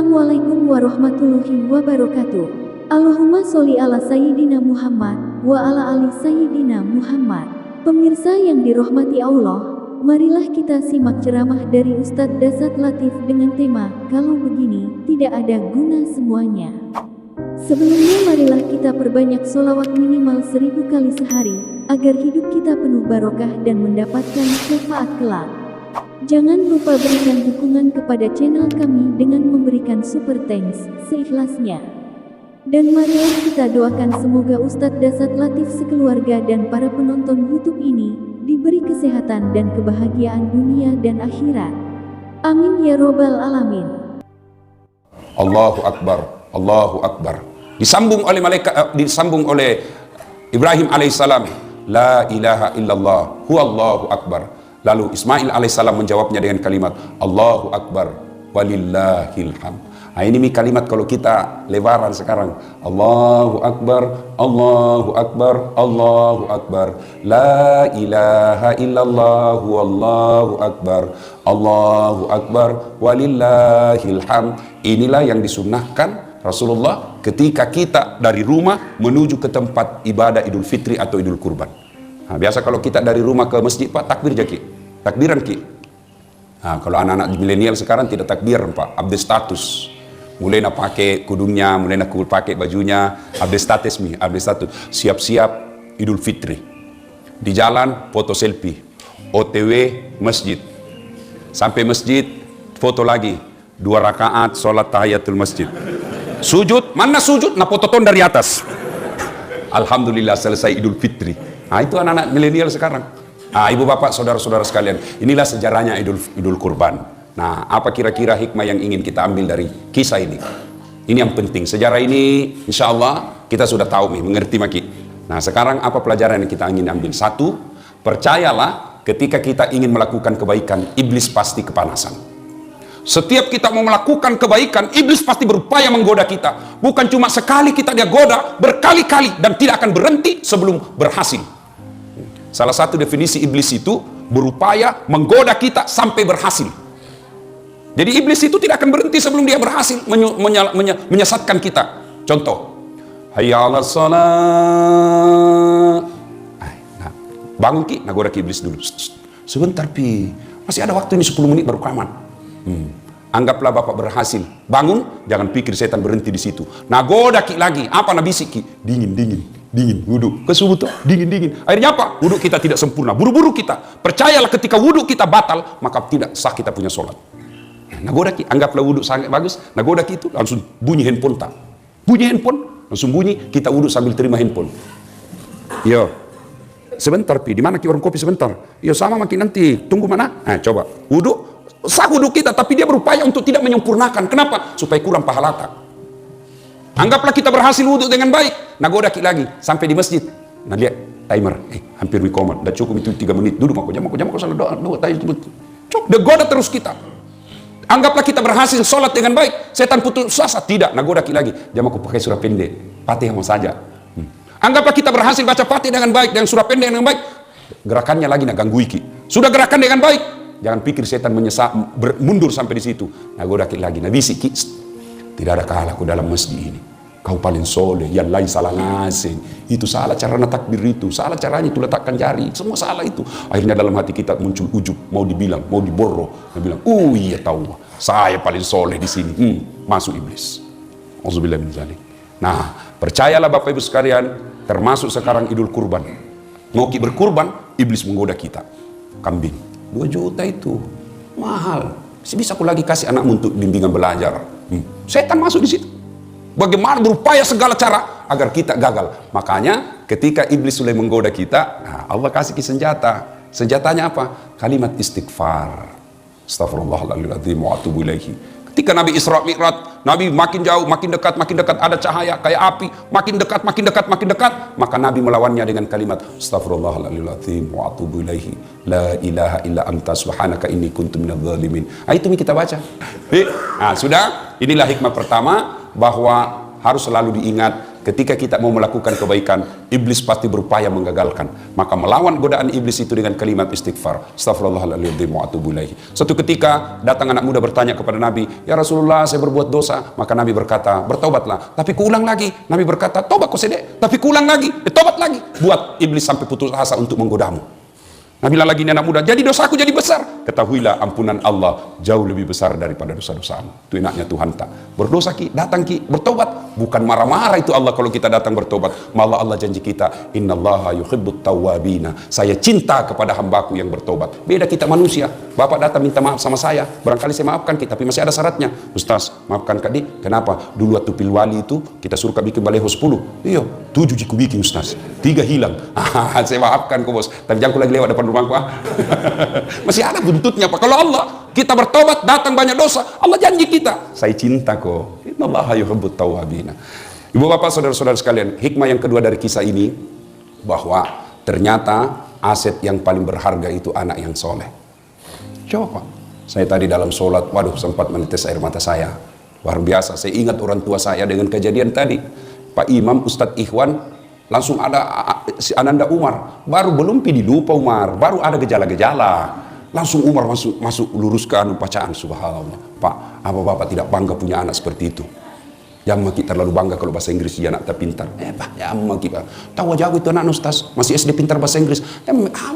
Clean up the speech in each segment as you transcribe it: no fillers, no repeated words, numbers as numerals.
Assalamualaikum warahmatullahi wabarakatuh. Allahumma sholli ala Sayyidina Muhammad wa ala ali Sayyidina Muhammad. Pemirsa yang dirahmati Allah, marilah kita simak ceramah dari Ustadz Dasat Latif dengan tema "Kalau begini tidak ada guna semuanya". Sebelumnya marilah kita perbanyak sholawat minimal 1000 kali sehari, agar hidup kita penuh barokah dan mendapatkan syafaat kelak. Jangan lupa berikan dukungan kepada channel kami dengan memberikan super thanks seikhlasnya. Dan marilah kita doakan semoga Ustadz Dasat Latif sekeluarga dan para penonton YouTube ini diberi kesehatan dan kebahagiaan dunia dan akhirat. Amin ya robbal alamin. Allahu Akbar, Allahu Akbar. Disambung oleh Ibrahim alaihissalam, la ilaha illallah, huwallahu akbar. Lalu Ismail alaihissalam menjawabnya dengan kalimat Allahu Akbar walillahil hamd. Nah, ini kalimat kalau kita lebaran sekarang, Allahu Akbar, Allahu Akbar, Allahu Akbar, la ilaha illallah, wallahu akbar, Allahu Akbar walillahil hamd. Inilah yang disunnahkan Rasulullah ketika kita dari rumah menuju ke tempat ibadah Idul Fitri atau Idul Kurban. Nah, biasa kalau kita dari rumah ke masjid, Pak, takbir jaki, takbiran ki. Nah, kalau anak-anak milenial sekarang tidak takbiran, Pak, update status. Mulai nak pakai kudungnya, mulai nak pakai bajunya, update status, siap-siap Idul Fitri. Di jalan foto selfie, OTW masjid. Sampai masjid foto lagi, 2 rakaat sholat tahiyatul masjid. Sujud, mana sujud? Nah, foto ton dari atas. Alhamdulillah selesai Idul Fitri. Nah, itu anak-anak milenial sekarang. Nah, ibu bapak, saudara-saudara sekalian, inilah sejarahnya Idul Kurban. Nah, apa kira-kira hikmah yang ingin kita ambil dari kisah ini? Ini yang penting. Sejarah ini, insya Allah kita sudah tahu nih, mengerti maki. Nah, sekarang apa pelajaran yang kita ingin ambil? 1, percayalah ketika kita ingin melakukan kebaikan, iblis pasti kepanasan. Setiap kita mau melakukan kebaikan, iblis pasti berupaya menggoda kita. Bukan cuma sekali kita dia goda, berkali-kali, dan tidak akan berhenti sebelum berhasil. Salah satu definisi iblis itu berupaya menggoda kita sampai berhasil. Jadi iblis itu tidak akan berhenti sebelum dia berhasil menyesatkan kita. Contoh, hayya 'alas shalah. Nah, bangun ki, nah goda ki iblis dulu. Sebentar pi, masih ada waktu ini 10 menit baru kaman. Anggaplah bapak berhasil. Bangun, jangan pikir setan berhenti di situ. Nah goda ki lagi, apa nabisi ki? Dingin, wudhu, kesubuh tuh, dingin. Akhirnya apa? Wudhu kita tidak sempurna, buru-buru kita. Percayalah ketika wudhu kita batal, maka tidak sah kita punya sholat. Nah goda ki, anggaplah wudhu sangat bagus. Nah goda ki itu langsung bunyi handphone tak? Bunyi handphone, langsung bunyi, kita wudhu sambil terima handphone. Yo, sebentar pi, di mana ki warung kopi sebentar? Yo sama makin nanti, tunggu mana? Nah coba, wudhu, sah wudhu kita, tapi dia berupaya untuk tidak menyempurnakan. Kenapa? Supaya kurang pahala tak. Anggaplah kita berhasil wudhu dengan baik. Nah goda ki lagi sampai di masjid. Nah lihat timer, hampir wikomat. Dah cukup itu 3 menit. Duduk aku jam salah doa tanya cuk. Dia goda terus kita. Anggaplah kita berhasil sholat dengan baik. Setan putus asa, tidak. Nah goda ki lagi. Jam aku pakai surah pendek. Fatihah saja. Anggaplah kita berhasil baca Fatihah dengan baik dan surah pendek dengan baik. Gerakannya lagi nak ganggu ki. Sudah gerakan dengan baik. Jangan pikir setan mundur sampai di situ. Nah goda ki lagi. Nah bisik ki. Tidak ada kalahku dalam masjid ini. Kau paling soleh, yang lain salah ngasih. Itu salah cara takbir itu, salah caranya itu letakkan jari, semua salah itu. Akhirnya dalam hati kita muncul ujub, mau dibilang, mau diborro. Dia bilang, iya tahu, saya paling soleh di sini. Masuk iblis. Auzubillah min dzalik. Nah, percayalah Bapak Ibu sekalian, termasuk sekarang Idul Kurban. Mau berkurban, iblis menggoda kita. Kambing, 2 juta itu mahal. Bisa aku lagi kasih anakmu untuk bimbingan belajar. Setan masuk di situ. Bagaimana berupaya segala cara agar kita gagal. Makanya ketika iblis sudah menggoda kita, nah Allah kasih senjata. Senjatanya apa? Kalimat istighfar. Astaghfirullahaladzim wa atubu ilaihi. Ketika Nabi Isra Mi'raj, Nabi makin jauh, makin dekat, ada cahaya kayak api, makin dekat, maka Nabi melawannya dengan kalimat Astaghfirullahaladzim wa atubu ilaihi, la ilaha illa anta subhanaka inni kuntu minadz zalimin. Nah, itu kita baca. Nah, sudah, inilah hikmah pertama, bahwa harus selalu diingat ketika kita mau melakukan kebaikan, iblis pasti berupaya menggagalkan. Maka melawan godaan iblis itu dengan kalimat istighfar. Astaghfirullahaladzim wa atubu ilaihi. Suatu ketika datang anak muda bertanya kepada Nabi, "Ya Rasulullah, saya berbuat dosa." Maka Nabi berkata, "Bertobatlah." Tapi kuulang lagi. Nabi berkata, "Tobat kau sedek." Tapi kuulang lagi. Tobat lagi. Buat iblis sampai putus asa untuk menggodamu. Nabi bilang lagi, anak muda, jadi dosaku jadi besar. Ketahuilah ampunan Allah jauh lebih besar daripada dosa-dosamu. Itu enaknya Tuhan tak. Berdosa ki, datang ki, bertobat. Bukan marah-marah itu Allah kalau kita datang bertobat. Malah Allah janji kita, innallaha yuhibbut tawwabina. Saya cinta kepada hambaku yang bertobat. Beda kita manusia. Bapak datang minta maaf sama saya. Barangkali saya maafkan kita, tapi masih ada syaratnya. Ustaz, maafkan Kak Dik. Kenapa? Dulu waktu pilwali itu, kita suruh Kak bikin baleho 10. Iya, 7 jiku bikin Ustaz. 3 hilang. Saya maafkan kok bos. Tapi jangan lagi lewat depan rumahku. Masih ada buntutnya Pak. Kalau Allah kita bertobat datang banyak dosa, Allah janji kita, saya cinta kok. Innallaha yuhibbut tawwabina. Ibu bapak saudara-saudara sekalian, hikmah yang kedua dari kisah ini bahwa ternyata aset yang paling berharga itu anak yang soleh. Coba Pak, saya tadi dalam sholat, waduh sempat menetes air mata saya. Luar biasa, saya ingat orang tua saya dengan kejadian tadi. Pak Imam, Ustadz Ikhwan, langsung ada si Ananda Umar, baru belum dilupa Umar, baru ada gejala-gejala, langsung Umar masuk luruskan bacaan. Subhanallah. Pak, apa bapak tidak bangga punya anak seperti itu? Yang maki terlalu bangga kalau bahasa Inggris dia anak tak pintar. Pak, ya maki Pak. Tahu jago itu anak Ustaz, masih SD pintar bahasa Inggris.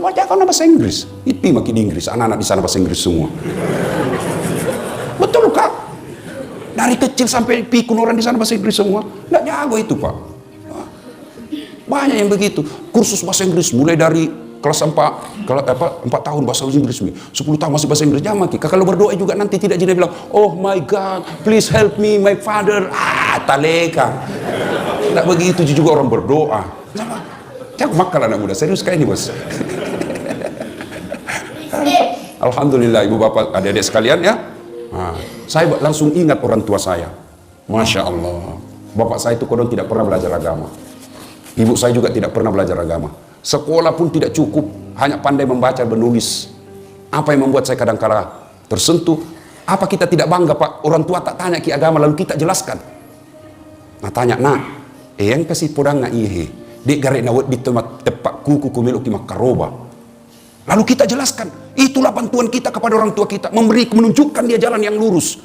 Wajah kau bahasa Inggris. Itu maki di Inggris, anak-anak di sana bahasa Inggris semua. Betul Kak? Dari kecil sampai pikun orang di sana bahasa Inggris semua. Nggak jago itu Pak. Banyak yang begitu. Kursus bahasa Inggris mulai dari kelas 4 tahun bahasa Inggris, 10 tahun masih bahasa Inggris. Jangan maki. Kalau berdoa juga nanti tidak jadi bilang, "Oh my God, please help me, my father." Taleka. Tidak begitu juga orang berdoa. Jangan makal anak muda. Serius kayak ini bos. Alhamdulillah ibu bapak adik-adik sekalian ya. Saya langsung ingat orang tua saya. Masya Allah. Bapak saya itu kodong tidak pernah belajar agama. Ibu saya juga tidak pernah belajar agama. Sekolah pun tidak cukup, hanya pandai membaca dan menulis. Apa yang membuat saya kadang-kala tersentuh? Apa kita tidak bangga Pak? Orang tua tak tanya ki agama lalu kita jelaskan. Nah tanya, yang kasih podang na ihe, dek garek nawat di tempat tepak kuku kumiluk ki makaroba. Lalu kita jelaskan, itulah bantuan kita kepada orang tua kita, menunjukkan dia jalan yang lurus.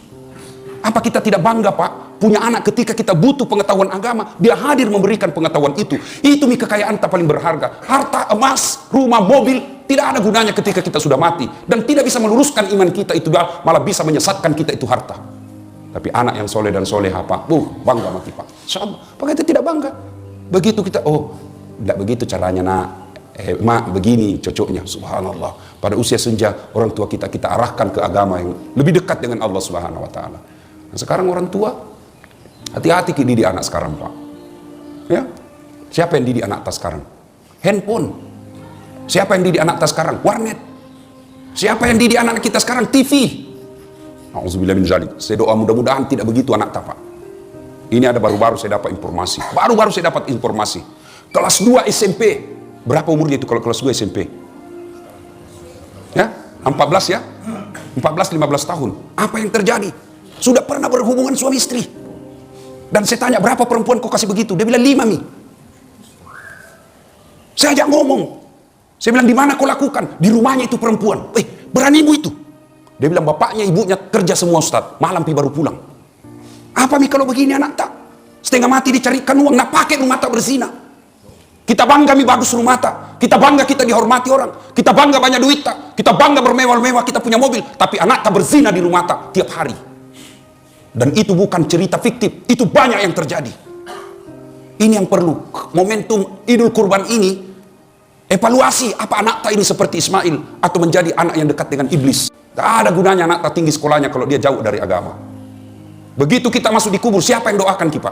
Apa kita tidak bangga Pak? Punya anak ketika kita butuh pengetahuan agama, dia hadir memberikan pengetahuan itu. Itu kekayaan tak paling berharga. Harta, emas, rumah, mobil, tidak ada gunanya ketika kita sudah mati. Dan tidak bisa meluruskan iman kita itu, malah bisa menyesatkan kita itu harta. Tapi anak yang soleh dan soleha Pak, bangga mati Pak. Insyaallah, Pak kita tidak bangga. Begitu kita, tidak begitu caranya nak. Mak begini cocoknya, subhanallah. Pada usia senja, orang tua kita arahkan ke agama yang lebih dekat dengan Allah Subhanahu wa Ta'ala. Nah, sekarang orang tua, hati-hati didik anak sekarang Pak. Ya, siapa yang didik anak tas sekarang? Handphone. Siapa yang didik anak tas sekarang? Warnet. Siapa yang didik anak kita sekarang? TV. Auzubillah min zalik. Saya doa mudah-mudahan tidak begitu anak tak Pak. Ini ada baru-baru saya dapat informasi. Baru-baru saya dapat informasi. Kelas 2 SMP. Berapa umurnya itu kalau kelas 2 SMP? Ya, 14 ya? 14-15 tahun. Apa yang terjadi? Sudah pernah berhubungan suami istri. Dan saya tanya, berapa perempuan kok kasih begitu? Dia bilang 5 Mi. Saya ajak ngomong. Saya bilang, di mana kau lakukan? Di rumahnya itu perempuan. Berani ibu itu? Dia bilang, bapaknya ibunya kerja semua Ustaz. Malam baru pulang. Apa Mi kalau begini anak tak? Setengah mati dicarikan uang, nak pakai rumah tak berzina. Kita bangga Mi bagus rumah tak. Kita bangga kita dihormati orang. Kita bangga banyak duit tak. Kita bangga bermewah-mewah, kita punya mobil. Tapi anak tak berzina di rumah tak tiap hari. Dan itu bukan cerita fiktif. Itu banyak yang terjadi. Ini yang perlu. Momentum Idul Kurban ini, evaluasi apa anak tak ini seperti Ismail atau menjadi anak yang dekat dengan iblis. Tak ada gunanya anak tak tinggi sekolahnya kalau dia jauh dari agama. Begitu kita masuk di kubur, siapa yang doakan kita?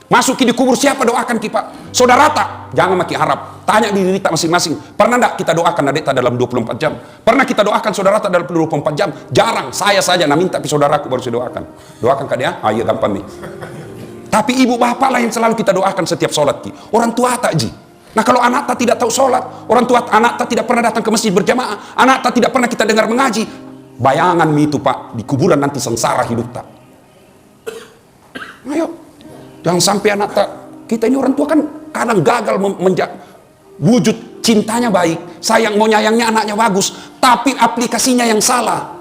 Masuk di kubur, siapa doakan kita? Saudara tak? Jangan maki harap. Tanya diri kita masing-masing. Pernah enggak kita doakan adik tak dalam 24 jam? Pernah kita doakan saudara tak dalam 24 jam? Jarang. Saya saja minta tapi saudaraku baru saya doakan. Doakan kak dia? Iya gampang nih. Tapi ibu bapak lah yang selalu kita doakan setiap sholat ki. Orang tua tak ji. Nah kalau anak tak tidak tahu sholat, orang tua anak tak tidak pernah datang ke masjid berjamaah, anak tak tidak pernah kita dengar mengaji. Bayangan mi itu Pak, di kuburan nanti sengsara hidup tak. Ayo. Jangan sampai anak tak Kita ini orang tua kan kadang gagal wujud cintanya baik, sayang mau nyayangnya anaknya bagus, tapi aplikasinya yang salah.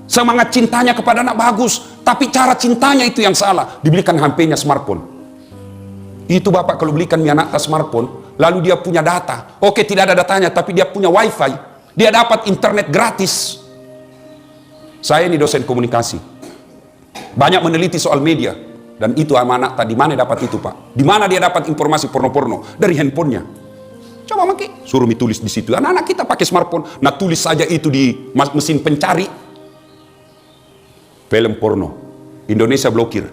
Semangat cintanya kepada anak bagus, tapi cara cintanya itu yang salah. Dibelikan HP-nya smartphone. Itu bapak kalau belikan anak smartphone, lalu dia punya data. Oke, tidak ada datanya, tapi dia punya wifi. Dia dapat internet gratis. Saya ini dosen komunikasi. Banyak meneliti soal media. Dan itu anak tadi, mana dapat itu pak? Di mana dia dapat informasi porno-porno? Dari handphonenya. Coba maki, suruh tulis di situ. Anak-anak kita pakai smartphone, nah tulis saja itu di mesin pencari. Film porno, Indonesia blokir.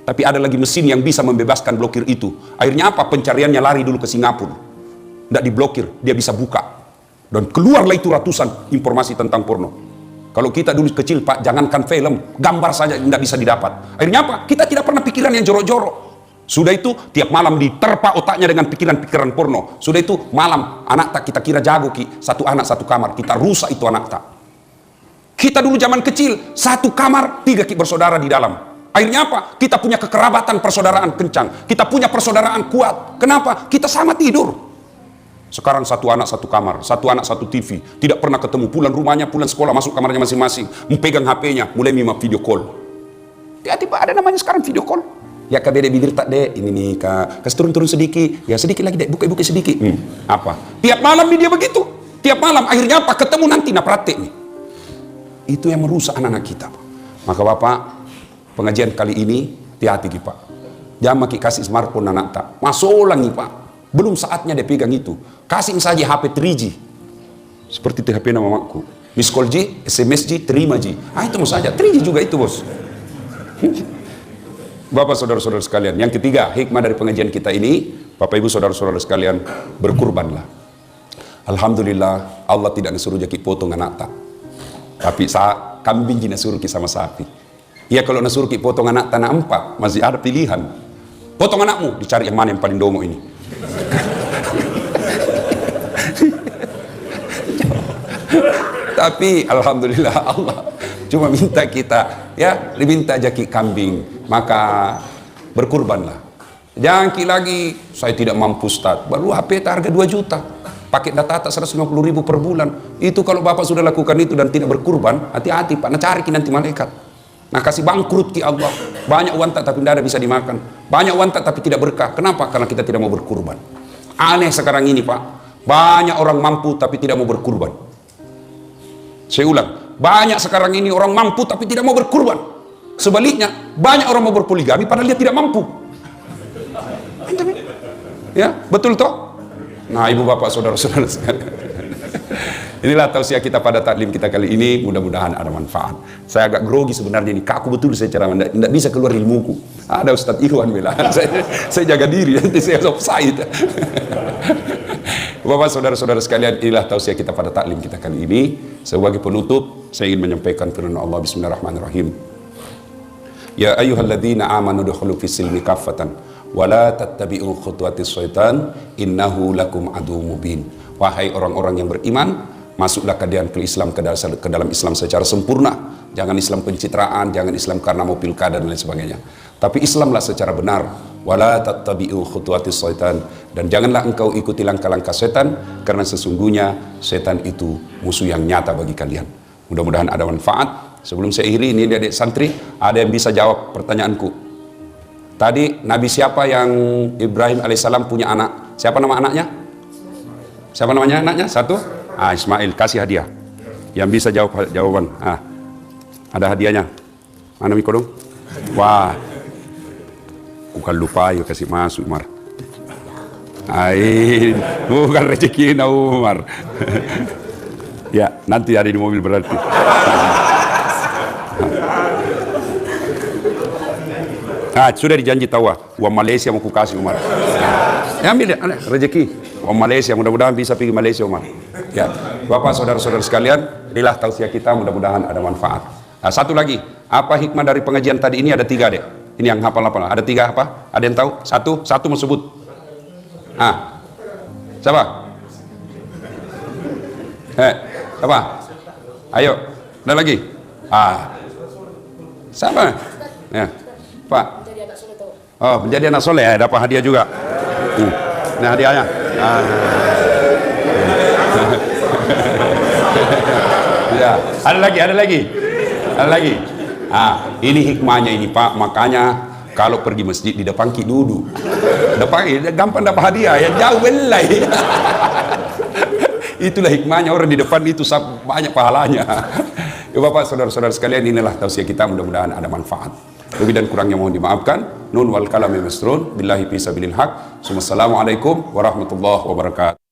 Tapi ada lagi mesin yang bisa membebaskan blokir itu. Akhirnya apa? Pencariannya lari dulu ke Singapura. Tidak diblokir, dia bisa buka. Dan keluarlah itu ratusan informasi tentang porno. Kalau kita dulu kecil pak, jangankan film, gambar saja tidak bisa didapat. Akhirnya apa? Kita tidak pernah pikiran yang jorok-jorok. Sudah itu tiap malam diterpa otaknya dengan pikiran-pikiran porno. Sudah itu malam anak tak kita kira jago ki, satu anak satu kamar, kita rusak itu anak tak. Kita dulu zaman kecil, satu kamar, 3 bersaudara di dalam. Akhirnya apa? Kita punya kekerabatan persaudaraan kencang. Kita punya persaudaraan kuat. Kenapa? Kita sama tidur. Sekarang satu anak satu kamar, satu anak satu TV. Tidak pernah ketemu, pulang rumahnya, pulang sekolah, masuk kamarnya masing-masing. Memegang HP-nya, mulai mima video call. Tiba-tiba ada namanya sekarang video call. Ya kak beda bibir tak dek, ini nih kak, kasih turun-turun sedikit. Ya sedikit lagi dek, buka-buka sedikit. Apa? Tiap malam dia begitu. Tiap malam, akhirnya apa? Ketemu nanti, nah praktek nih. Itu yang merusak anak-anak kita. Maka bapak, pengajian kali ini hati-hati pak. Jangan makin kasih smartphone anak tak. Masuk lagi pak. Belum saatnya dia pegang itu. Kasih saja HP 3G. Seperti itu HP nama mamaku. Miss call G, SMS G, terima G. Itu mau saja. 3G juga itu bos. Bapak saudara-saudara sekalian. Yang ketiga, hikmah dari pengajian kita ini. Bapak ibu saudara-saudara sekalian, berkurbanlah. Alhamdulillah Allah tidak disuruh jaki potong anak tak. Tapi kambing jina suruh sama sapi. Ya kalau nasuruh potong anak tanah 4 masih ada pilihan. Potong anakmu, dicari yang mana yang paling dongo ini. Tapi alhamdulillah Allah cuma minta kita ya diminta jaki kambing, maka berkurbanlah. Jangan lagi saya tidak mampu Ustaz. Baru HP harga 2 juta. Pakai data 150.000 per bulan. Itu kalau bapak sudah lakukan itu dan tidak berkurban, hati-hati pak, nah cari nanti malaikat. Nah kasih bangkrut ki Allah. Banyak uang tak tapi tidak ada bisa dimakan. Banyak uang tak tapi tidak berkah. Kenapa? Karena kita tidak mau berkurban. Aneh sekarang ini pak. Banyak orang mampu tapi tidak mau berkurban. Saya ulang. Banyak sekarang ini orang mampu tapi tidak mau berkurban. Sebaliknya, banyak orang mau berpoligami padahal dia tidak mampu. Ya, betul toh? Nah ibu bapak saudara-saudara sekalian, inilah tausiah kita pada taklim kita kali ini. Mudah-mudahan ada manfaat. Saya agak grogi sebenarnya ini, kaku betul saya ceramah, tidak bisa keluar ilmuku. Ada Ustadz Iwan bela, saya jaga diri nanti saya offside. Bapak saudara-saudara sekalian, inilah tausiah kita pada taklim kita kali ini. Sebagai penutup saya ingin menyampaikan firman Allah. Bismillahirrahmanirrahim. Ya ayyuhalladzina amanu dukhulu fis silmi kaffatan wala tattabi'u khutuwatis syaitan innahu lakum aduwwum mubin. Wahai orang-orang yang beriman, masuklah kalian ke Islam, ke dalam Islam secara sempurna. Jangan Islam pencitraan, jangan Islam karena mau pilkada dan lain sebagainya. Tapi Islamlah secara benar. Wala tattabi'u khutuwatis syaitan, dan janganlah engkau ikuti langkah-langkah setan, karena sesungguhnya setan itu musuh yang nyata bagi kalian. Mudah-mudahan ada manfaat. Sebelum saya akhiri, ini adik santri, ada yang bisa jawab pertanyaanku. Tadi Nabi siapa yang Ibrahim alaihissalam punya anak? Siapa nama anaknya? Siapa namanya anaknya? Satu? Ismail. Kasih hadiah. Yang bisa jawab jawaban. Ada hadiahnya. Mana Miko dong? Wah. Bukan lupa yuk kasih masuk Umar. Bukan rezeki Umar. Ya, nanti ada di mobil berarti. Sudah dijanji tawa, uang Malaysia mau kukasih Umar. Ya ambil ya, rezeki uang Malaysia, mudah-mudahan bisa pergi Malaysia Umar. Ya, bapak saudara-saudara sekalian, inilah tausiah kita, mudah-mudahan ada manfaat. Satu lagi, apa hikmah dari pengajian tadi ini? Ada 3 dek. Ini yang hafal-hafal. Ada 3 apa? Ada yang tahu? Satu mau sebut. Siapa? Apa? Ayo, ada lagi? Siapa? Ya, Pak. Oh, menjadi anak soleh ya, dapat hadiah juga. Nah hadiahnya. Ya, ada lagi. Ini hikmahnya ini Pak, makanya kalau pergi masjid di depan ki duduk. Depan gampang dapat hadiah ya, jauh belai. Itulah hikmahnya orang di depan itu banyak pahalanya. Ya Bapak, saudara-saudara sekalian, inilah tausiah kita, mudah-mudahan ada manfaat. Lebih dan kurangnya mohon dimaafkan. Nun wal kalami masrun billahi fi sabilil haq. Wassalamualaikum warahmatullahi wabarakatuh.